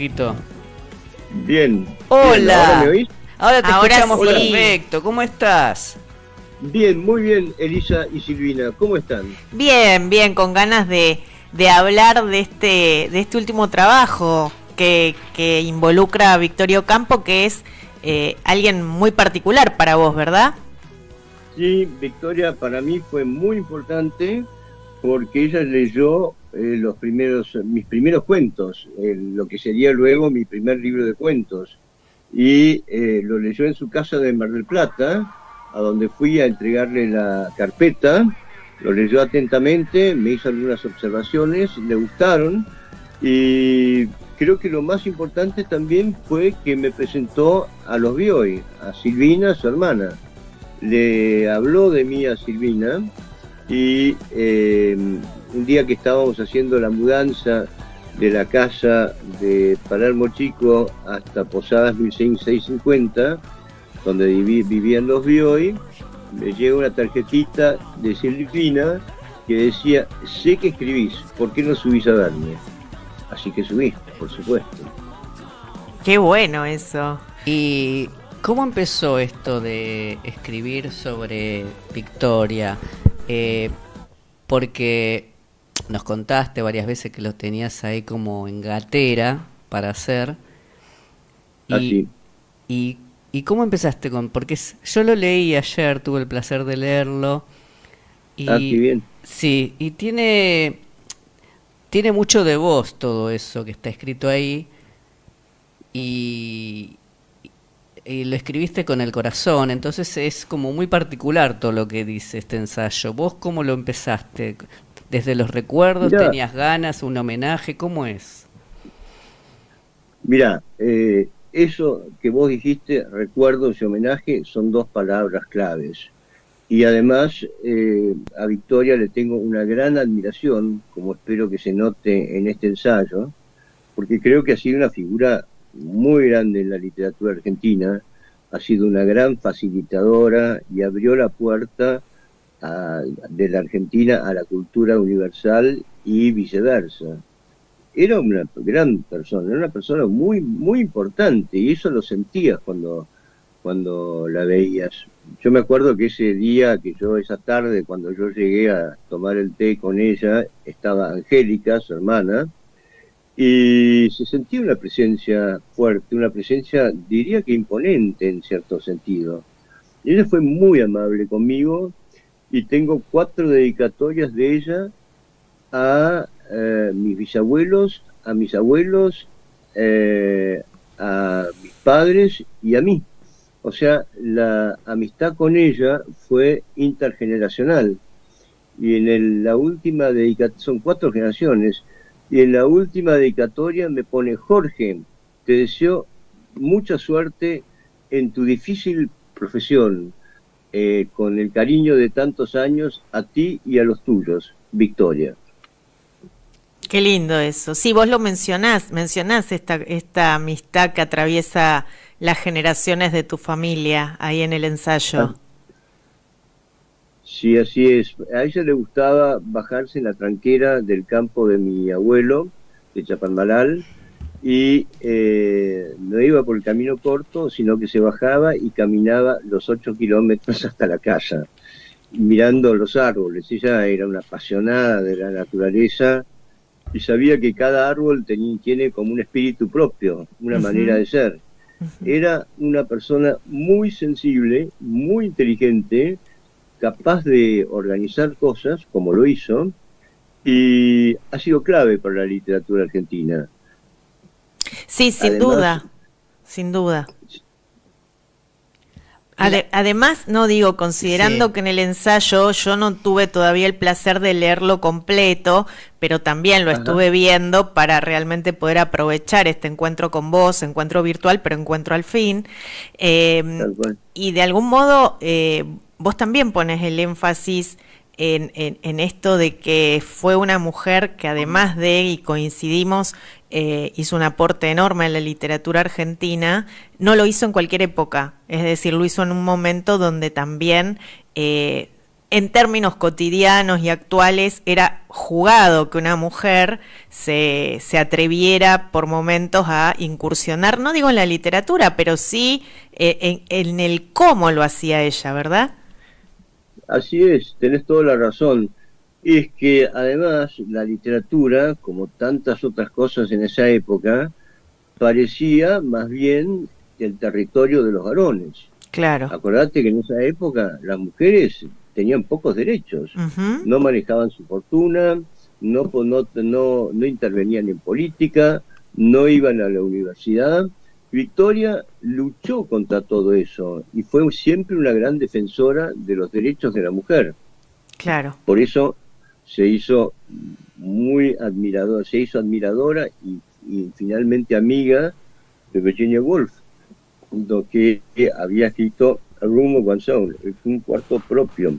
Poquito. Bien. Bien, ¿ahora Hola. me oís? Ahora te Ahora escuchamos sí. perfecto. ¿Cómo estás? Bien, muy bien, Elisa y Silvina. ¿Cómo están? Bien, bien, con ganas de hablar de este último trabajo que involucra a Victorio Campo, que es alguien muy particular para vos, ¿verdad? Sí, Victoria para mí fue muy importante porque ella leyó mis primeros cuentos, lo que sería luego mi primer libro de cuentos. Y lo leyó en su casa de Mar del Plata, a donde fui a entregarle la carpeta. Lo leyó atentamente, me hizo algunas observaciones, le gustaron, y creo que lo más importante también fue que me presentó a los Bioy, a Silvina, su hermana. Le habló de mí a Silvina y un día que estábamos haciendo la mudanza de la casa de Palermo Chico hasta Posadas 1650, donde vivían los Bioy, me llega una tarjetita de Silvina que decía: sé que escribís, ¿por qué no subís a verme? Así que subí, por supuesto. Qué bueno eso. ¿Y cómo empezó esto de escribir sobre Victoria? Porque nos contaste varias veces que lo tenías ahí como en gatera para hacer. Y, Así. y, y cómo empezaste con...? Porque yo lo leí ayer, tuve el placer de leerlo. Ah, qué Y bien. sí, y tiene mucho de vos todo eso que está escrito ahí. Y, y lo escribiste con el corazón, entonces es como muy particular todo lo que dice este ensayo. ¿Vos cómo lo empezaste? ¿Desde los recuerdos Mirá, tenías ganas, un homenaje? ¿Cómo es? mirá, eso que vos dijiste, recuerdos y homenaje, son dos palabras claves. Y además, a Victoria le tengo una gran admiración, como espero que se note en este ensayo, porque creo que ha sido una figura muy grande en la literatura argentina, ha sido una gran facilitadora y abrió la puerta de la Argentina a la cultura universal y viceversa. Era una gran persona, era una persona muy, muy importante, y eso lo sentías cuando la veías. Yo me acuerdo que esa tarde, cuando yo llegué a tomar el té con ella, estaba Angélica, su hermana, y se sentía una presencia fuerte, una presencia, diría que imponente en cierto sentido. Y ella fue muy amable conmigo, y tengo 4 dedicatorias de ella a mis bisabuelos, a mis abuelos, eh, a mis padres y a mí. O sea, la amistad con ella fue intergeneracional. Y la última dedicatoria, son 4 generaciones, y en la última dedicatoria me pone: Jorge, te deseo mucha suerte en tu difícil profesión, con el cariño de tantos años, a ti y a los tuyos, Victoria. Qué lindo eso. Sí, vos lo mencionás esta amistad que atraviesa las generaciones de tu familia ahí en el ensayo. Sí, así es. A ella le gustaba bajarse en la tranquera del campo de mi abuelo, de Chapadmalal, y no iba por el camino corto, sino que se bajaba y caminaba los 8 kilómetros hasta la casa, mirando los árboles. Ella era una apasionada de la naturaleza y sabía que cada árbol tiene como un espíritu propio, una manera Ujú, de ser. ujú. Era una persona muy sensible, muy inteligente, capaz de organizar cosas, como lo hizo, y ha sido clave para la literatura argentina. Sí, sin Además, duda, sin duda. Además, no digo, Sí, considerando que en el ensayo yo no tuve todavía el placer de leerlo completo, pero también lo ajá, estuve viendo para realmente poder aprovechar este encuentro con vos, encuentro virtual, pero encuentro al fin. tal cual. Y de algún modo vos también pones el énfasis en esto de que fue una mujer que además de, y coincidimos, hizo un aporte enorme en la literatura argentina. No lo hizo en cualquier época, es decir, lo hizo en un momento donde también en términos cotidianos y actuales era jugado que una mujer se atreviera por momentos a incursionar, no digo en la literatura, pero sí en el cómo lo hacía ella, ¿verdad? Así es, tenés toda la razón. Y es que además la literatura, como tantas otras cosas en esa época, parecía más bien el territorio de los varones. Claro. Acordate que en esa época las mujeres tenían pocos derechos, Uh-huh. no manejaban su fortuna, no intervenían en política, no iban a la universidad. Victoria luchó contra todo eso y fue siempre una gran defensora de los derechos de la mujer. Claro. Por eso se hizo admiradora y finalmente amiga de Virginia Woolf, que había escrito A Room of One's Own, un cuarto propio,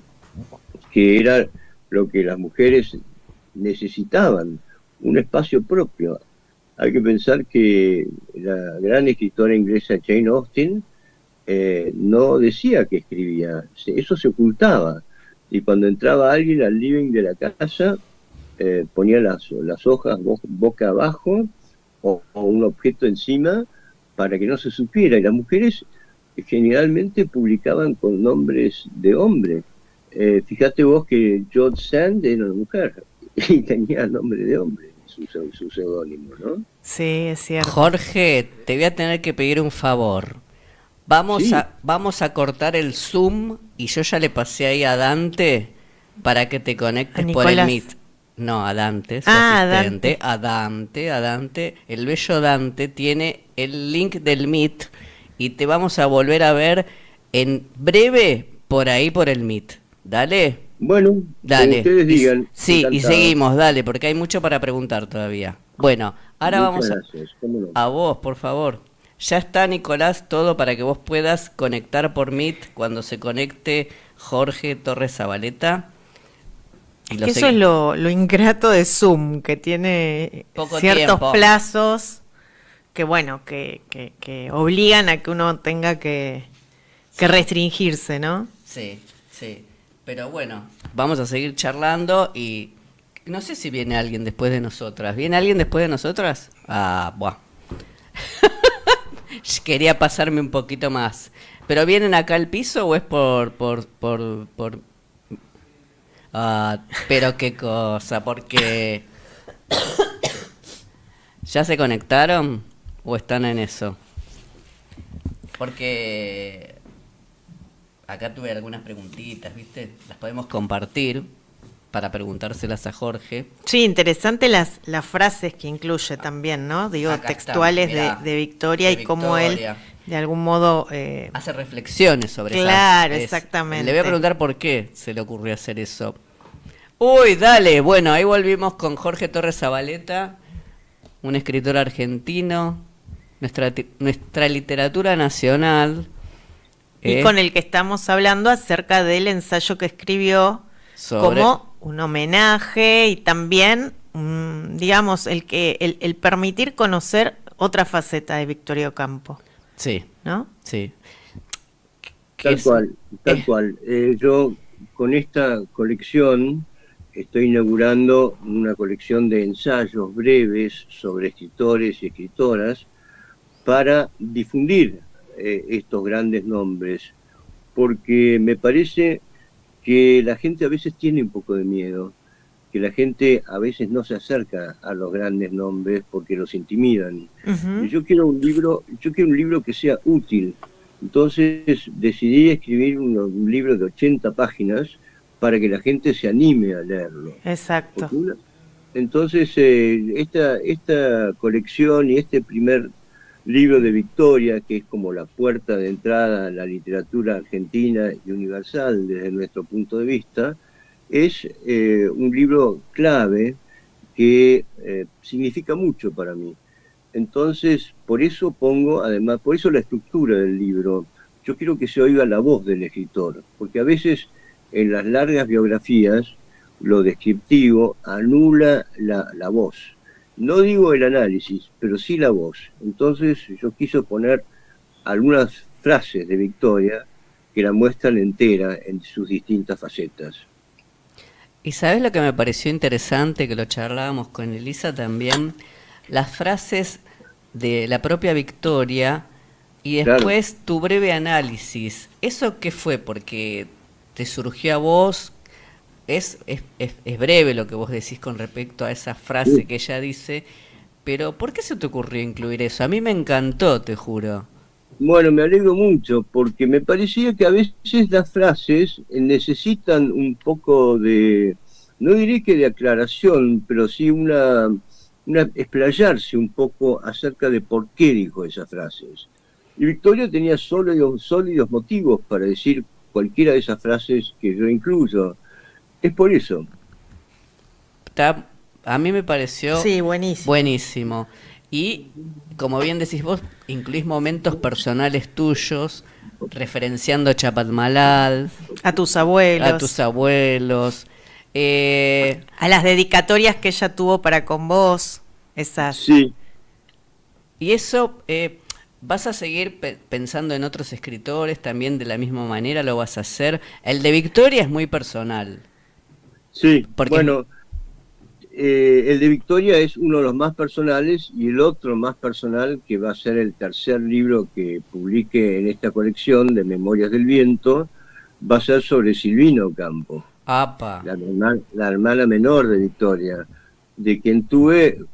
que era lo que las mujeres necesitaban, un espacio propio. Hay que pensar que la gran escritora inglesa Jane Austen no decía que escribía, eso se ocultaba. Y cuando entraba alguien al living de la casa, ponía las hojas boca abajo o un objeto encima para que no se supiera. Y las mujeres generalmente publicaban con nombres de hombre. Fíjate vos que George Sand era una mujer y tenía nombre de hombre, su seudónimo, ¿no? Sí, es cierto. Jorge, te voy a tener que pedir un favor. Vamos, Sí. vamos a cortar el Zoom y yo ya le pasé ahí a Dante para que te conectes por el Nicolás. Meet. No, a Dante, su Ah, asistente. A Dante. El bello Dante tiene el link del Meet y te vamos a volver a ver en breve por ahí por el Meet. Dale. Bueno, Dale. como ustedes digan. Sí, y encantado. seguimos, dale, porque hay mucho para preguntar todavía. Bueno, ahora Muchas vamos gracias, cómo no. a vos, por favor. Ya está, Nicolás, todo para que vos puedas conectar por Meet cuando se conecte Jorge Torres Zabaleta. Y Que eso es lo ingrato de Zoom, que tiene Poco ciertos tiempo. plazos que, bueno, que obligan a que uno tenga que restringirse, ¿no? Sí, sí. Pero bueno, vamos a seguir charlando y no sé si viene alguien después de nosotras. ¿Viene alguien después de nosotras? Ah, buah. Quería pasarme un poquito más. ¿Pero vienen acá al piso o es por... Ah, pero qué cosa, porque... ¿Ya se conectaron o están en eso? Porque acá tuve algunas preguntitas, ¿viste? Las podemos compartir para preguntárselas a Jorge. Sí, interesante las frases que incluye también, ¿no? Digo, Acá textuales están, mirá, de Victoria de y cómo él, Victoria. de algún modo... Hace reflexiones sobre Claro, esas. exactamente. Le voy a preguntar por qué se le ocurrió hacer eso. Uy, dale. Bueno, ahí volvimos con Jorge Torres Zabaleta, un escritor argentino, nuestra literatura nacional. y con el que estamos hablando acerca del ensayo que escribió sobre... como un homenaje y también, digamos, el permitir conocer otra faceta de Victoria Ocampo, Sí, ¿no? sí. Tal cual. Yo con esta colección estoy inaugurando una colección de ensayos breves sobre escritores y escritoras para difundir estos grandes nombres, porque me parece que la gente a veces tiene un poco de miedo, que la gente a veces no se acerca a los grandes nombres porque los intimidan. Uh-huh. Y yo quiero un libro que sea útil. Entonces decidí escribir un libro de 80 páginas para que la gente se anime a leerlo. Exacto. Entonces esta colección y este primer libro de Victoria, que es como la puerta de entrada a la literatura argentina y universal desde nuestro punto de vista, es un libro clave que significa mucho para mí. Entonces, por eso por eso la estructura del libro. Yo quiero que se oiga la voz del escritor, porque a veces en las largas biografías lo descriptivo anula la voz. No digo el análisis, pero sí la voz. Entonces yo quise poner algunas frases de Victoria que la muestran entera en sus distintas facetas. Y sabes lo que me pareció interesante, que lo charlábamos con Elisa también, las frases de la propia Victoria y Claro. después tu breve análisis. ¿Eso qué fue? Porque te surgió a vos, es breve lo que vos decís con respecto a esa frase Sí. que ella dice, pero ¿por qué se te ocurrió incluir eso? A mí me encantó, te juro. Bueno, me alegro mucho porque me parecía que a veces las frases necesitan un poco de, no diré que de aclaración, pero sí una explayarse un poco acerca de por qué dijo esas frases. Y Victoria tenía sólidos motivos para decir cualquiera de esas frases que yo incluyo. Es por eso. Está, a mí me pareció Sí, buenísimo. buenísimo. Y como bien decís vos, incluís momentos personales tuyos, referenciando a Chapat Malal, A tus a tus abuelos, abuelos. eh, a las dedicatorias que ella tuvo para con vos, esas. Sí, y eso, ¿vas a seguir pensando en otros escritores también de la misma manera? ¿Lo vas a hacer? El de Victoria es muy personal, sí. porque Bueno, el de Victoria es uno de los más personales y el otro más personal, que va a ser el tercer libro que publique en esta colección de Memorias del Viento, va a ser sobre Silvina Ocampo, apa, la hermana menor de Victoria,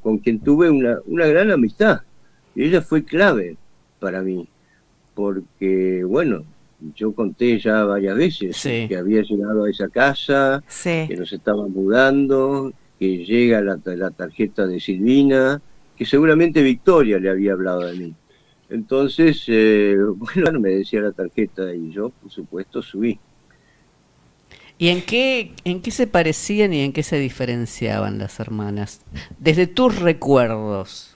con quien tuve una gran amistad. Y ella fue clave para mí, porque, bueno, yo conté ya varias veces sí. que había llegado a esa casa, Sí. que nos estaban mudando, que llega la tarjeta de Silvina, que seguramente Victoria le había hablado de mí. Entonces, bueno, me decía la tarjeta y yo, por supuesto, subí. ¿Y en qué se parecían y en qué se diferenciaban las hermanas? Desde tus recuerdos.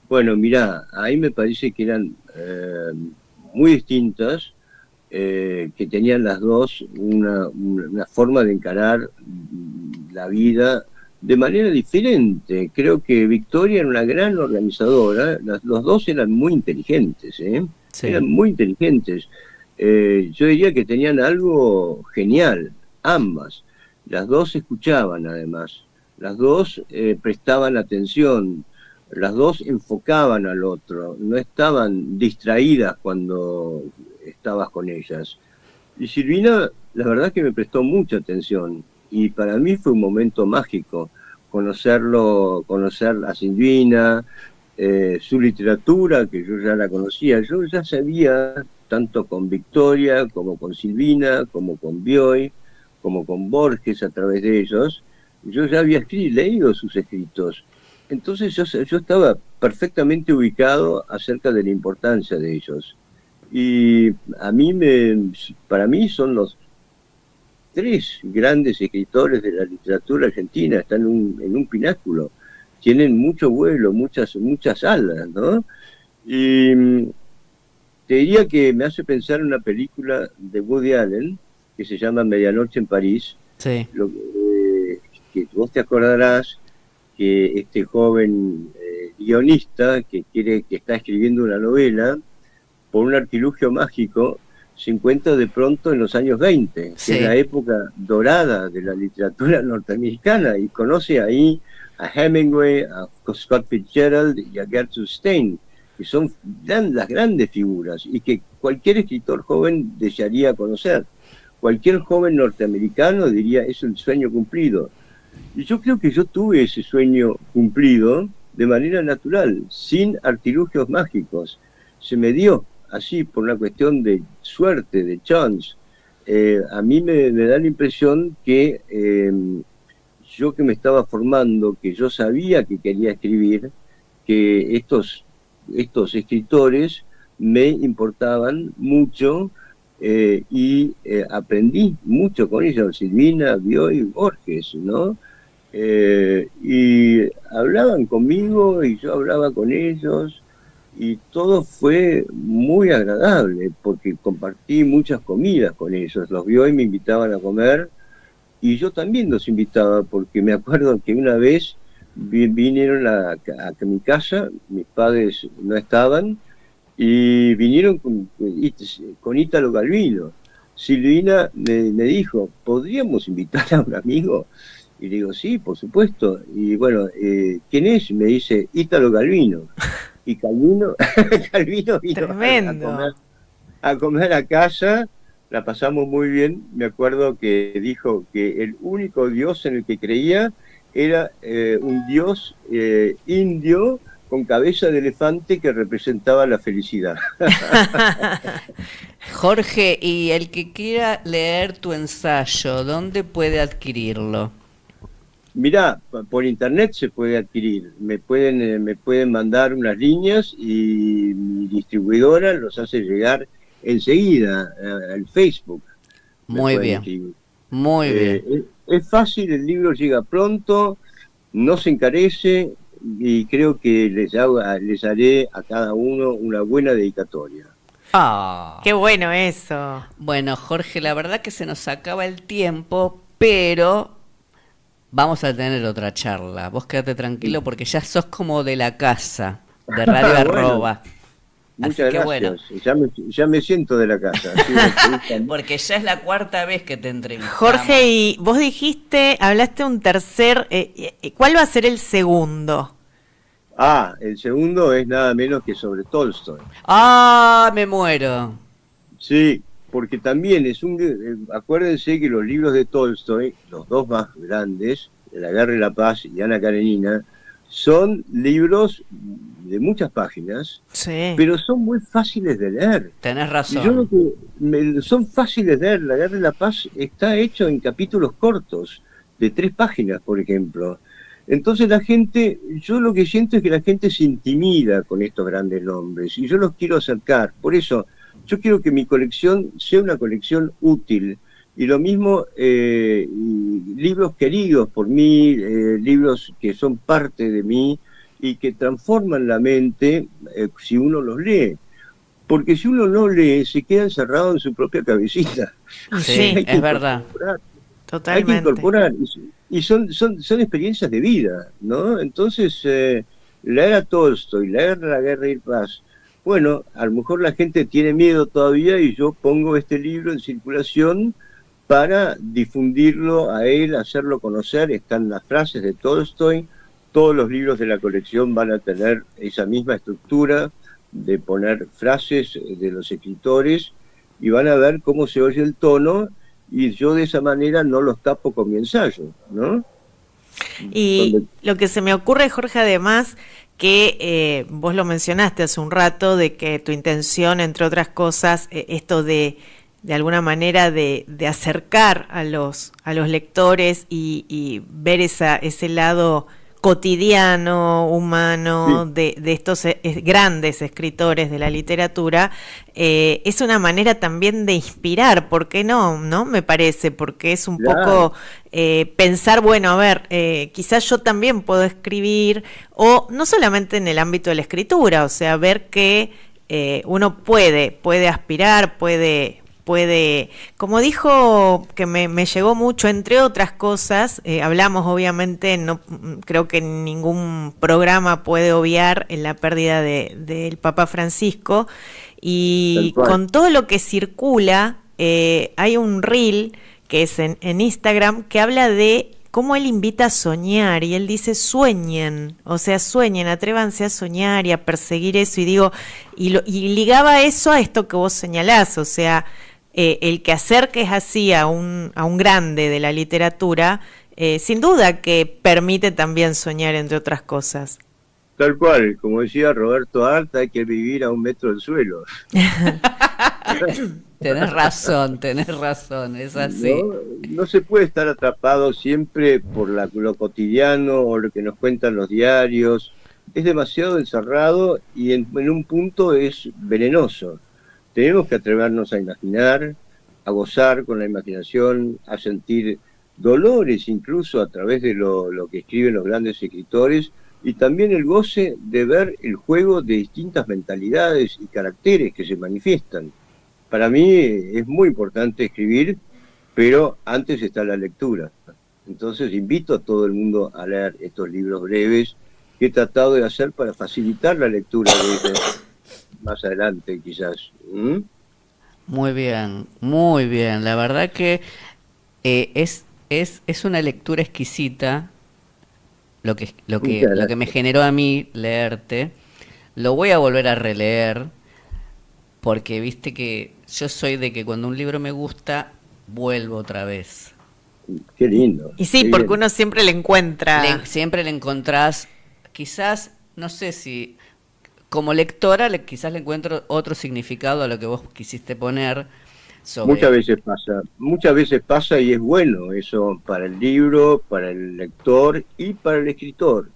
Bueno, mirá, ahí me parece que eran muy distintas, que tenían las dos una forma de encarar la vida de manera diferente. Creo que Victoria era una gran organizadora, los dos eran muy inteligentes, ¿eh? Sí. Eran muy inteligentes. Yo diría que tenían algo genial, ambas. Las dos escuchaban además, las dos prestaban atención, las dos enfocaban al otro, no estaban distraídas cuando estabas con ellas. Y Silvina, la verdad que me prestó mucha atención y para mí fue un momento mágico conocer a Silvina, su literatura, que yo ya la conocía, yo ya sabía, tanto con Victoria, como con Silvina, como con Bioy, como con Borges a través de ellos, yo ya había leído sus escritos. Entonces yo estaba perfectamente ubicado acerca de la importancia de ellos. Y para mí son los tres grandes escritores de la literatura argentina, están en un pináculo, tienen mucho vuelo, muchas alas, ¿no? Y te diría que me hace pensar en una película de Woody Allen que se llama Medianoche en París, Sí. que vos te acordarás que este joven guionista que está escribiendo una novela, por un artilugio mágico, se encuentra de pronto en los años 20, que es la Sí. época dorada de la literatura norteamericana, y conoce ahí a Hemingway, a Scott Fitzgerald y a Gertrude Stein, que son las grandes figuras y que cualquier escritor joven desearía conocer. Cualquier joven norteamericano diría, es un sueño cumplido. Y yo creo que yo tuve ese sueño cumplido de manera natural, sin artilugios mágicos. Se me dio así por una cuestión de suerte, de chance. A mí me da la impresión que yo que me estaba formando, que yo sabía que quería escribir, que estos escritores me importaban mucho y aprendí mucho con ellos, Silvina, Bioy, Borges, ¿no? Y hablaban conmigo y yo hablaba con ellos y todo fue muy agradable porque compartí muchas comidas con ellos, los vio y me invitaban a comer y yo también los invitaba porque me acuerdo que una vez vinieron a mi casa, mis padres no estaban y vinieron con Ítalo Calvino. Silvina me dijo, ¿podríamos invitar a un amigo? Y le digo, sí, por supuesto. Y bueno, ¿quién es? Y me dice, Ítalo Calvino. Y Calvino, Calvino vino Tremendo. a comer a casa, la pasamos muy bien. Me acuerdo que dijo que el único dios en el que creía era un dios indio con cabeza de elefante que representaba la felicidad. Jorge, y el que quiera leer tu ensayo, ¿dónde puede adquirirlo? Mirá, por internet se puede adquirir, me pueden mandar unas líneas y mi distribuidora los hace llegar enseguida al Facebook, me Muy pueden bien, escribir. muy bien. Es fácil, el libro llega pronto, no se encarece y creo que les haré a cada uno una buena dedicatoria. Ah. Qué bueno eso. Bueno, Jorge, la verdad que se nos acaba el tiempo, pero vamos a tener otra charla. Vos quédate tranquilo porque ya sos como de la casa, de Radio Bueno, Arroba. Así muchas que bueno, gracias, ya me siento de la casa. porque ya es la cuarta vez que te entrevistamos. Jorge, y vos dijiste, hablaste un tercer, ¿cuál va a ser el segundo? El segundo es nada menos que sobre Tolstoy. ¡Ah, me muero! Sí, porque también acuérdense que los libros de Tolstoy, los dos más grandes, La Guerra y la Paz y Ana Karenina, son libros de muchas páginas, Sí. pero son muy fáciles de leer. Tenés Y yo lo razón. que son fáciles de leer. La Guerra y la Paz está hecho en capítulos cortos, de 3 páginas, por ejemplo. Entonces yo lo que siento es que la gente se intimida con estos grandes nombres y yo los quiero acercar. Por eso, yo quiero que mi colección sea una colección útil. Y lo mismo, libros queridos por mí, libros que son parte de mí y que transforman la mente si uno los lee. Porque si uno no lee, se queda encerrado en su propia cabecita. Sí, Hay que es verdad. incorporar, hay que Totalmente. incorporar. Y son experiencias de vida, ¿no? Entonces, leer a Tolstoy, leer La Guerra y Paz, bueno, a lo mejor la gente tiene miedo todavía y yo pongo este libro en circulación para difundirlo a él, hacerlo conocer. Están las frases de Tolstoy, todos los libros de la colección van a tener esa misma estructura de poner frases de los escritores y van a ver cómo se oye el tono y yo de esa manera no los tapo con mi ensayo, ¿no? Y Donde, lo que se me ocurre, Jorge, además, que vos lo mencionaste hace un rato, de que tu intención, entre otras cosas, esto de alguna manera de acercar a los lectores y ver ese lado cotidiano, humano, sí, de estos grandes escritores de la literatura, es una manera también de inspirar, ¿por qué no? ¿No? Me parece, porque es un claro, poco pensar, bueno, a ver, quizás yo también puedo escribir, o no solamente en el ámbito de la escritura, o sea, ver que uno puede aspirar, puede, como dijo, que me llegó mucho, entre otras cosas, hablamos obviamente, no creo que ningún programa puede obviar en la pérdida del Papa Francisco, tal y cual. con todo lo que circula, hay un reel que es en Instagram que habla de cómo él invita a soñar, y él dice sueñen, o sea, sueñen, atrévanse a soñar y a perseguir eso, y digo, y ligaba eso a esto que vos señalás, o sea, el que acerques así a un grande de la literatura, sin duda que permite también soñar, entre otras cosas. Tal cual, como decía Roberto Art, hay que vivir a 1 metro del suelo. Tenés razón, es así. No, no se puede estar atrapado siempre por lo cotidiano o lo que nos cuentan los diarios. Es demasiado encerrado y en un punto es venenoso. Tenemos que atrevernos a imaginar, a gozar con la imaginación, a sentir dolores incluso a través de lo que escriben los grandes escritores y también el goce de ver el juego de distintas mentalidades y caracteres que se manifiestan. Para mí es muy importante escribir, pero antes está la lectura. Entonces invito a todo el mundo a leer estos libros breves que he tratado de hacer para facilitar la lectura de ellos más adelante quizás. ¿Mm? muy bien. La verdad que es una lectura exquisita Muchas lo que me gracias. generó a mí leerte. Lo voy a volver a releer porque viste que yo soy de que cuando un libro me gusta, vuelvo otra vez. Qué lindo, Y sí, qué porque bien. uno siempre le encuentra. Siempre le encontrás, quizás, no sé si como lectora quizás le encuentro otro significado a lo que vos quisiste poner sobre... Muchas veces pasa y es bueno eso para el libro, para el lector y para el escritor,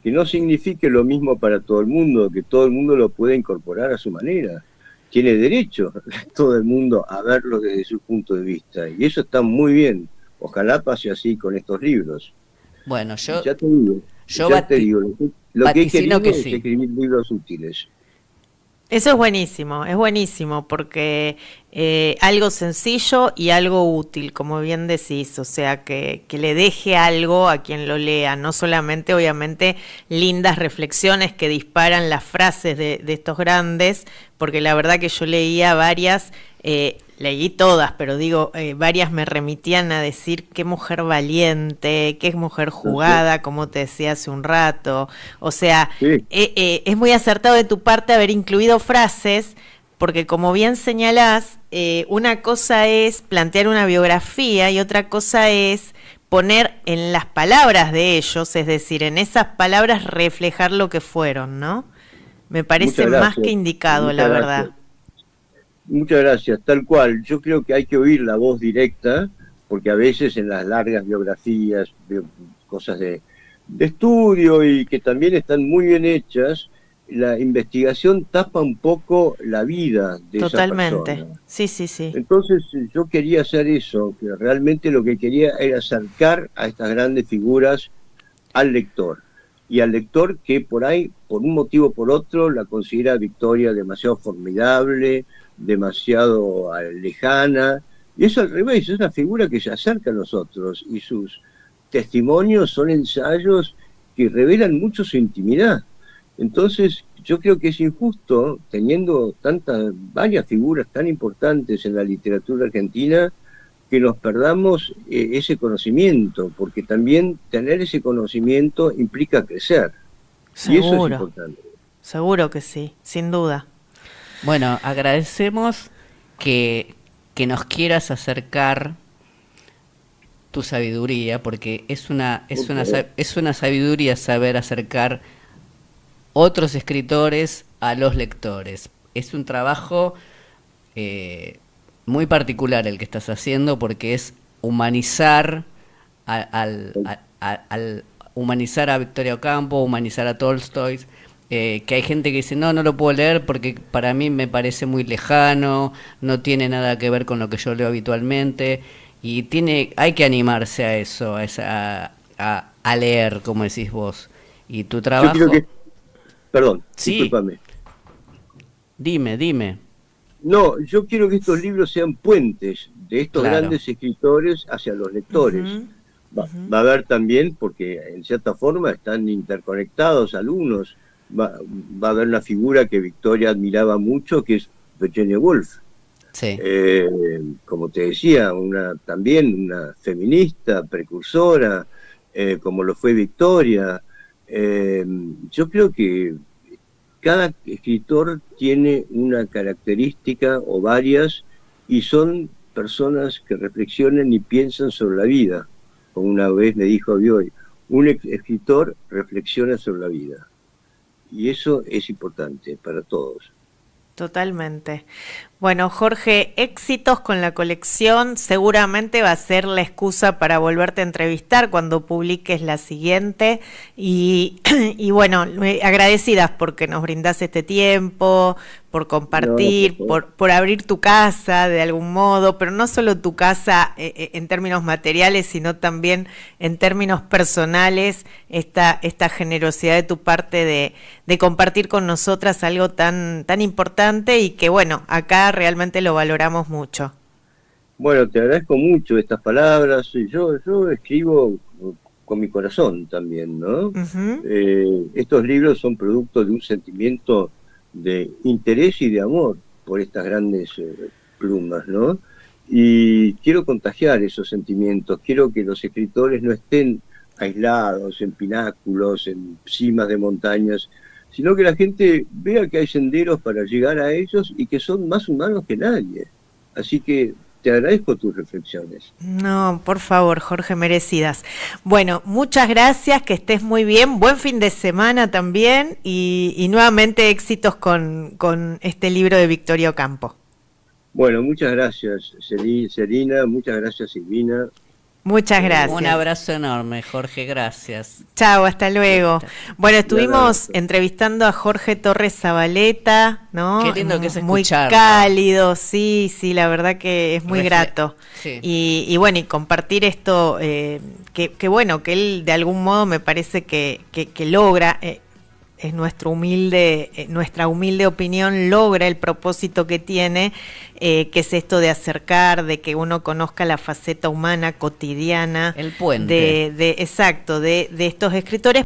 que no signifique lo mismo para todo el mundo, que todo el mundo lo puede incorporar a su manera. Tiene derecho todo el mundo a verlo desde su punto de vista, y eso está muy bien. Ojalá pase así con estos libros. Bueno, Y ya te digo, yo ya te digo, lo que he vaticino que querido es sí. escribir libros útiles. Eso es buenísimo, porque algo sencillo y algo útil, como bien decís, o sea, que le deje algo a quien lo lea, no solamente, obviamente, lindas reflexiones que disparan las frases de estos grandes, porque la verdad que yo leía varias, leí todas, pero digo, varias me remitían a decir qué mujer valiente, qué mujer No sé, jugada, como te decía hace un rato, o sea, sí, es muy acertado de tu parte haber incluido frases, porque como bien señalás, una cosa es plantear una biografía y otra cosa es poner en las palabras de ellos, es decir, en esas palabras reflejar lo que fueron, ¿no? Me parece muchas más que gracias, indicado, la muchas verdad. gracias. Muchas gracias, tal cual. Yo creo que hay que oír la voz directa, porque a veces en las largas biografías, cosas de estudio y que también están muy bien hechas, la investigación tapa un poco la vida de esa Totalmente. persona. Sí, sí, sí. Entonces yo quería hacer eso, que realmente lo que quería era acercar a estas grandes figuras al lector. Y al lector que por ahí, por un motivo o por otro, la considera Victoria demasiado formidable, demasiado lejana. Y eso al revés, es una figura que se acerca a nosotros y sus testimonios son ensayos que revelan mucho su intimidad. Entonces, yo creo que es injusto, teniendo varias figuras tan importantes en la literatura argentina, que nos perdamos ese conocimiento, porque también tener ese conocimiento implica crecer, y eso es Seguro, importante. seguro que sí, sin duda. Bueno, agradecemos que, que nos quieras acercar tu sabiduría, porque Por favor. es una sabiduría saber acercar otros escritores a los lectores. Es un trabajo eh, muy particular el que estás haciendo porque es humanizar al humanizar a Victoria Ocampo, humanizar a Tolstoy, que hay gente que dice, no, no lo puedo leer porque para mí me parece muy lejano, no tiene nada que ver con lo que yo leo habitualmente, y hay que animarse a eso, a leer, como decís vos. Y tu Yo creo trabajo, que, perdón, sí, discúlpame. dime, No, yo quiero que estos libros sean puentes de estos claro, grandes escritores hacia los lectores. Ujú, Va a haber también, porque en cierta forma están interconectados algunos, va a haber una figura que Victoria admiraba mucho, que es Virginia Woolf. sí. Como te decía, también una feminista, precursora, como lo fue Victoria. Yo creo que cada escritor tiene una característica o varias y son personas que reflexionan y piensan sobre la vida. Como una vez me dijo Bioy, un escritor reflexiona sobre la vida. Y eso es importante para todos. totalmente. Bueno, Jorge, éxitos con la colección. Seguramente va a ser la excusa para volverte a entrevistar cuando publiques la siguiente. Y, y bueno, agradecidas porque nos brindás este tiempo, por No, por compartir, favor. por abrir tu casa de algún modo, pero no solo tu casa en términos materiales, sino también en términos personales, esta generosidad de tu parte de compartir con nosotras algo tan, tan importante y que bueno, acá realmente lo valoramos mucho. Bueno, te agradezco mucho estas palabras. Yo escribo con mi corazón también, ¿no? Ujú. Estos libros son producto de un sentimiento de interés y de amor por estas grandes plumas, ¿no? Y quiero contagiar esos sentimientos, quiero que los escritores no estén aislados en pináculos, en cimas de montañas, sino que la gente vea que hay senderos para llegar a ellos y que son más humanos que nadie. Así que te agradezco tus reflexiones. No, por favor, Jorge, merecidas. Bueno, muchas gracias, que estés muy bien, buen fin de semana también y nuevamente éxitos con este libro de Victoria Ocampo. Bueno, muchas gracias, Celina, muchas gracias, Silvina. Muchas gracias. Un abrazo enorme, Jorge, gracias. Chao, hasta luego. Bueno, estuvimos entrevistando a Jorge Torres Zabaleta, ¿no? Qué lindo que es muy escucharlo. cálido, sí, la verdad que es muy grato. Sí. Y bueno, y compartir esto, que bueno, que él de algún modo me parece que logra, es nuestra humilde opinión, logra el propósito que tiene, que es esto de acercar, de que uno conozca la faceta humana cotidiana, el puente, exacto, de estos escritores.